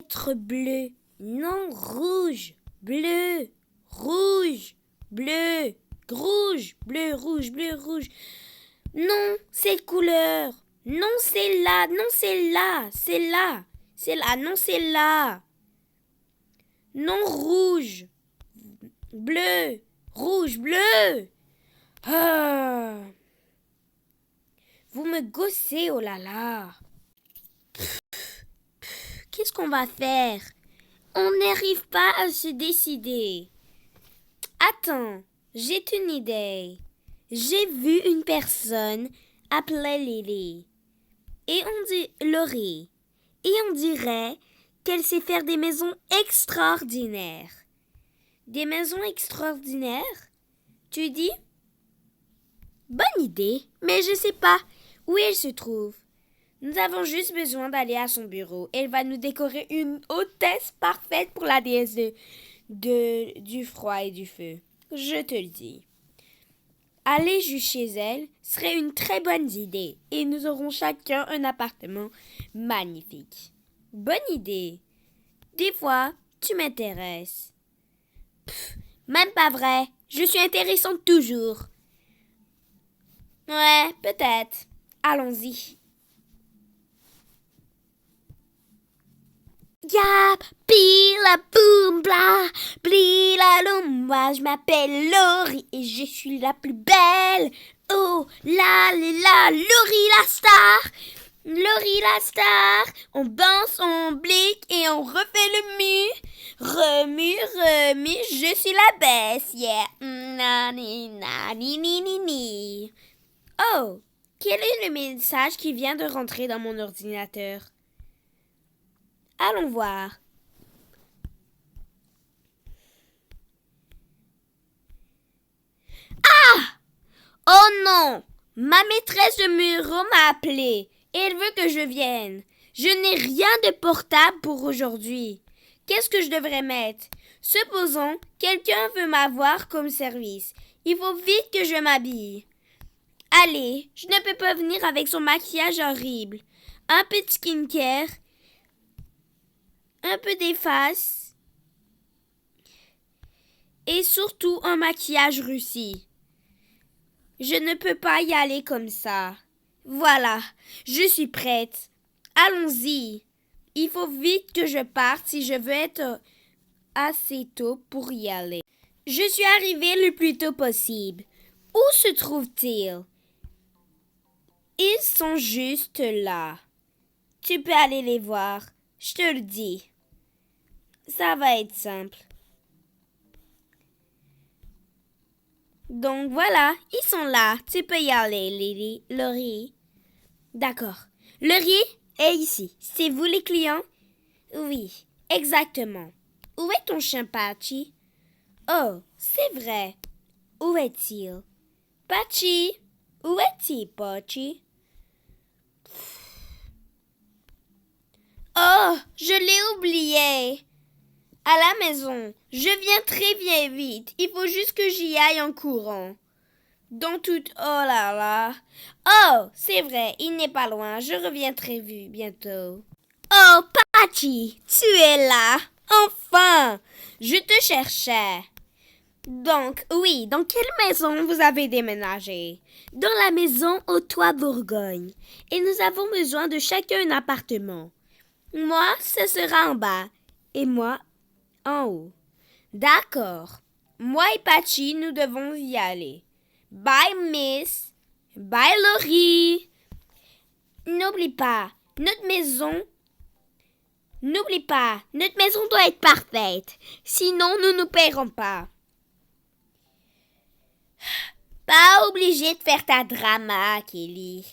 Lettre bleue. Non, rouge. Bleu. Rouge. Bleu. Rouge. Bleu, rouge, bleu, rouge. Non, cette couleur. Non, c'est là. Non, c'est là. C'est là. C'est là. Non, c'est là. Non, rouge. Bleu. Rouge, bleu. Ah. Vous me gossez, oh là là. Qu'est-ce qu'on va faire? On n'arrive pas à se décider. Attends, j'ai une idée. J'ai vu une personne appelée Lily. Et on dit Laurie. Et on dirait qu'elle sait faire des maisons extraordinaires. Des maisons extraordinaires? Tu dis? Bonne idée, mais je sais pas où elle se trouve. Nous avons juste besoin d'aller à son bureau. Elle va nous décorer une hôtesse parfaite pour la déesse du froid et du feu. Je te le dis. Aller juste chez elle serait une très bonne idée et nous aurons chacun un appartement magnifique. Bonne idée. Des fois, tu m'intéresses. Même pas vrai. Je suis intéressante toujours. Ouais, peut-être. Allons-y. Yap, pila, boum, bla, blila, loum. Moi, je m'appelle Laurie et je suis la plus belle. Oh, la, Laurie la star. Laurie la star. On danse, on blique et on refait le mu. Remue, je suis la best, yeah. Nani, nani, ni, ni, ni. Oh, quel est le message qui vient de rentrer dans mon ordinateur? Allons voir. Ah! Oh non! Ma maîtresse de bureau m'a appelée et elle veut que je vienne. Je n'ai rien de portable pour aujourd'hui. Qu'est-ce que je devrais mettre? Supposons quelqu'un veut m'avoir comme service. Il faut vite que je m'habille. Allez, je ne peux pas venir avec son maquillage horrible. Un peu de skincare, un peu d'efface et surtout un maquillage russi. Je ne peux pas y aller comme ça. Voilà, je suis prête. Allons-y. Il faut vite que je parte si je veux être assez tôt pour y aller. Je suis arrivée le plus tôt possible. Où se trouvent-ils? Ils sont juste là. Tu peux aller les voir. Je te le dis. Ça va être simple. Donc voilà, ils sont là. Tu peux y aller, Lily. Laurie. D'accord. Laurie est ici. C'est vous les clients? Oui, exactement. Où est ton chien Patchy? Oh, c'est vrai. Où est-il? Patchy? Où est-il, Patchy? Oh, je l'ai oublié. À la maison. Je viens très bien vite. Il faut juste que j'y aille en courant. Dans tout... Oh là là. Oh, c'est vrai, il n'est pas loin. Je reviens très vite bientôt. Oh, Patchy, tu es là. Enfin, je te cherchais. Donc, oui, dans quelle maison vous avez déménagé? Dans la maison au toit Bourgogne. Et nous avons besoin de chacun un appartement. Moi, ce sera en bas. Et moi, en haut. D'accord. Moi et Patchy, nous devons y aller. Bye, Miss. Bye, Laurie. N'oublie pas, notre maison doit être parfaite. Sinon, nous ne paierons pas. Pas obligé de faire ta drama, Kelly.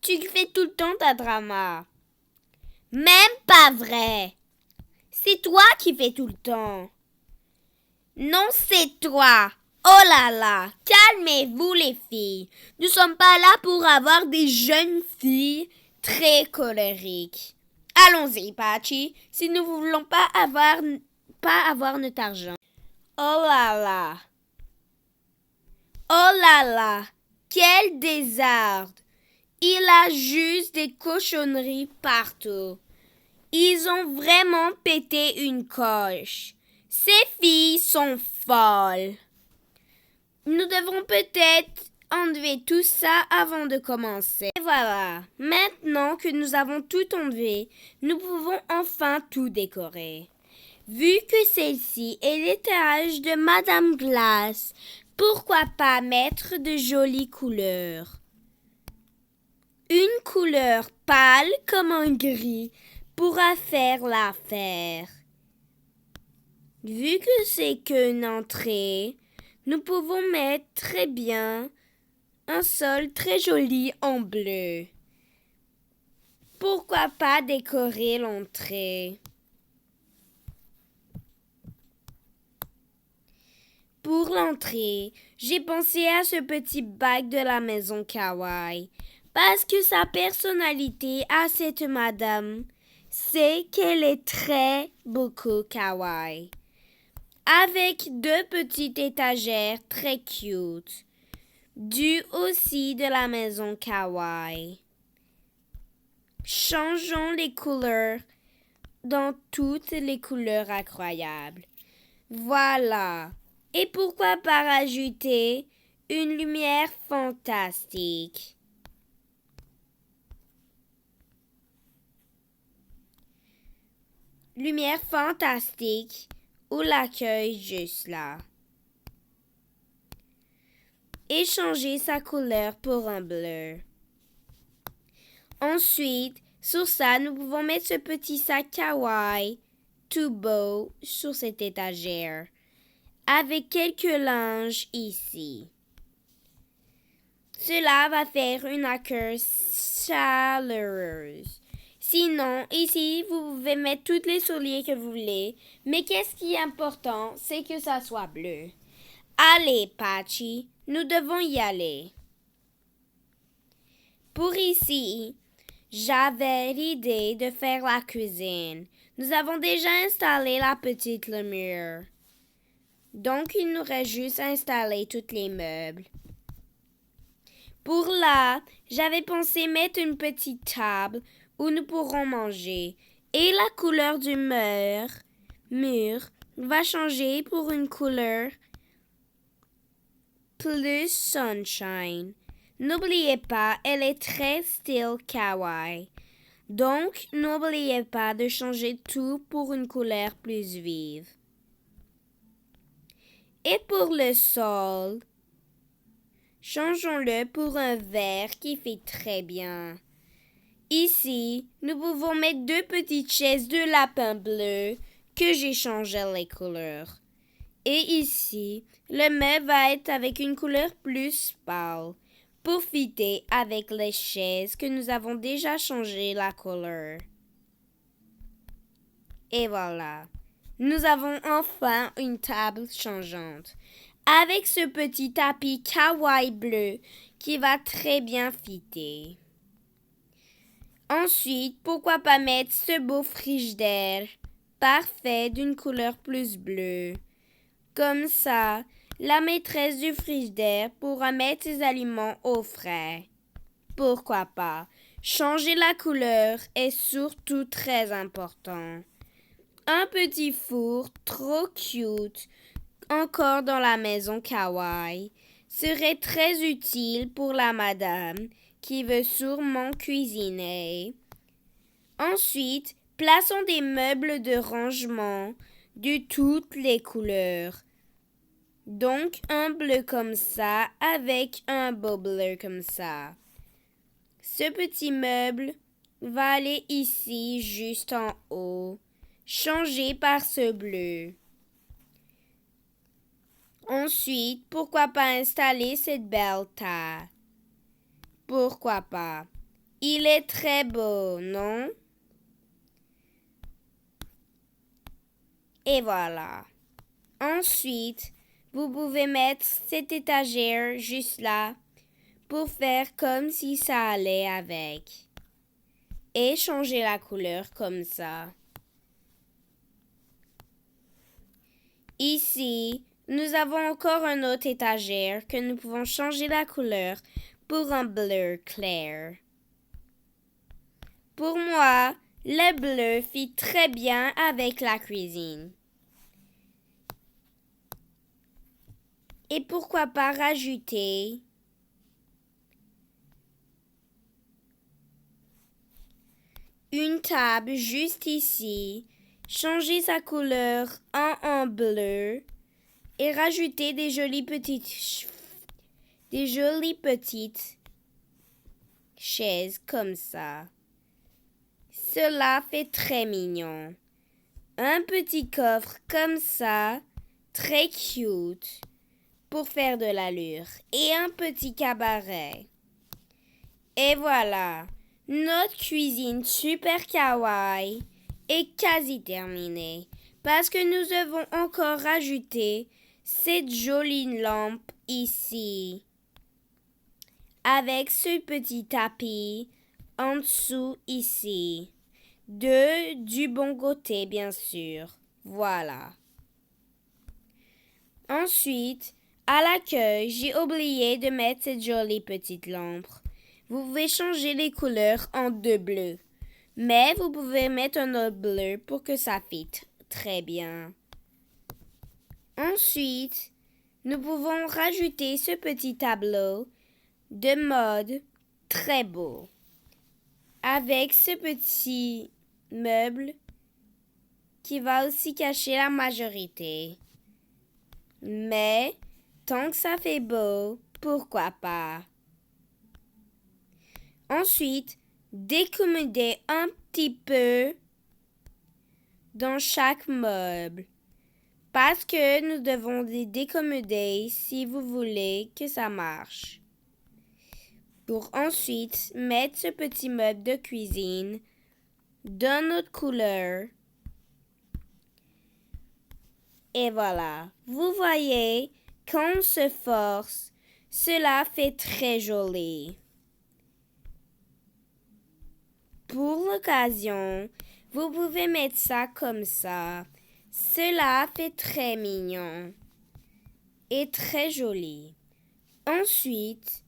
Tu fais tout le temps ta drama. Même pas vrai. C'est toi qui fais tout le temps. Non, c'est toi. Oh là là, calmez-vous les filles. Nous sommes pas là pour avoir des jeunes filles très colériques. Allons-y, Patchy, si nous ne voulons pas avoir notre argent. Oh là là. Oh là là, quel désordre. Il a juste des cochonneries partout. Ils ont vraiment pété une coche. Ces filles sont folles. Nous devons peut-être enlever tout ça avant de commencer. Et voilà, maintenant que nous avons tout enlevé, nous pouvons enfin tout décorer. Vu que celle-ci est l'étage de Madame Glace, pourquoi pas mettre de jolies couleurs? Une couleur pâle comme un gris pourra faire l'affaire. Vu que c'est qu'une entrée, nous pouvons mettre très bien un sol très joli en bleu. Pourquoi pas décorer l'entrée? Pour l'entrée, j'ai pensé à ce petit bac de la maison Kawaii parce que sa personnalité à cette madame, c'est qu'elle est très beaucoup kawaii. Avec deux petites étagères très cute, dû aussi de la maison kawaii. Changeons les couleurs dans toutes les couleurs incroyables. Voilà. Et pourquoi pas rajouter une lumière fantastique? Lumière fantastique ou l'accueil juste là. Et changer sa couleur pour un bleu. Ensuite, sur ça, nous pouvons mettre ce petit sac kawaii tout beau sur cette étagère. Avec quelques linges ici. Cela va faire une accueil chaleureuse. Sinon, ici, vous pouvez mettre tous les souliers que vous voulez, mais qu'est-ce qui est important, c'est que ça soit bleu. Allez, Patchy, nous devons y aller. Pour ici, j'avais l'idée de faire la cuisine. Nous avons déjà installé la petite lumière. Donc, il nous reste juste à installer tous les meubles. Pour là, j'avais pensé mettre une petite table où nous pourrons manger. Et la couleur du mur va changer pour une couleur plus sunshine. N'oubliez pas, elle est très style kawaii. Donc, n'oubliez pas de changer tout pour une couleur plus vive. Et pour le sol, changeons-le pour un vert qui fait très bien. Ici, nous pouvons mettre deux petites chaises de lapin bleu que j'ai changé les couleurs. Et ici, le meuble va être avec une couleur plus pâle pour fitter avec les chaises que nous avons déjà changé la couleur. Et voilà. Nous avons enfin une table changeante avec ce petit tapis kawaii bleu qui va très bien fitter. Ensuite, pourquoi pas mettre ce beau frigidaire parfait d'une couleur plus bleue. Comme ça, la maîtresse du frigidaire pourra mettre ses aliments au frais. Pourquoi pas? Changer la couleur est surtout très important. Un petit four trop cute, encore dans la maison kawaii, serait très utile pour la madame qui veut sûrement cuisiner. Ensuite, plaçons des meubles de rangement de toutes les couleurs. Donc, un bleu comme ça avec un beau bleu comme ça. Ce petit meuble va aller ici, juste en haut. Changé par ce bleu. Ensuite, pourquoi pas installer cette belle table? Pourquoi pas? Il est très beau, non? Et voilà. Ensuite, vous pouvez mettre cette étagère juste là pour faire comme si ça allait avec. Et changer la couleur comme ça. Ici, nous avons encore une autre étagère que nous pouvons changer la couleur pour un bleu clair. Pour moi, Le bleu fit très bien avec la cuisine. Et pourquoi pas rajouter une table juste ici, changer sa couleur en bleu et rajouter des jolies petites chaises comme ça. Cela fait très mignon. Un petit coffre comme ça, très cute, pour faire de l'allure. Et un petit cabaret. Et voilà, notre cuisine super kawaii est quasi terminée. Parce que nous devons encore rajouter cette jolie lampe ici. Avec ce petit tapis en dessous ici. Du bon côté, bien sûr. Voilà. Ensuite, à l'accueil, j'ai oublié de mettre cette jolie petite lampe. Vous pouvez changer les couleurs en 2 bleus. Mais vous pouvez mettre un autre bleu pour que ça fitte très bien. Ensuite, nous pouvons rajouter ce petit tableau de mode très beau. Avec ce petit meuble qui va aussi cacher la majorité. Mais, tant que ça fait beau, pourquoi pas? Ensuite, décommodez un petit peu dans chaque meuble. Parce que nous devons les décommoder si vous voulez que ça marche. Pour ensuite mettre ce petit meuble de cuisine d'une autre couleur. Et voilà, vous voyez, quand on se force, cela fait très joli. Pour l'occasion, vous pouvez mettre ça comme ça. Cela fait très mignon et très joli. Ensuite,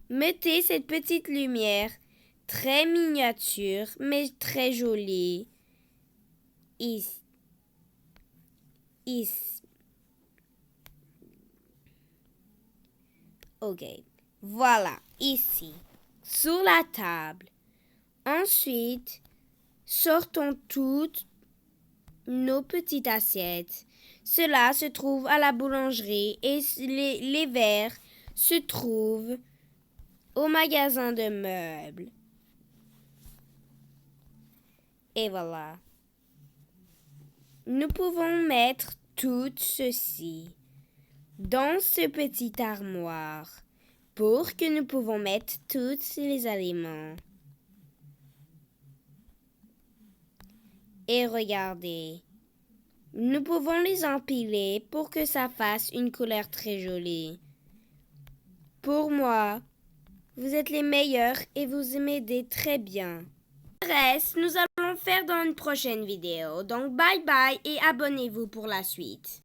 mettez cette petite lumière très miniature mais très jolie ici. Ok, voilà, ici, sur la table. Ensuite, sortons toutes nos petites assiettes. Cela se trouve à la boulangerie et les verres se trouvent au magasin de meubles. Et voilà. Nous pouvons mettre tout ceci dans ce petit armoire pour que nous pouvons mettre tous les aliments. Et regardez, nous pouvons les empiler pour que ça fasse une couleur très jolie. Pour moi, vous êtes les meilleurs et vous m'aidez très bien. Le reste, nous allons faire dans une prochaine vidéo. Donc bye bye et abonnez-vous pour la suite.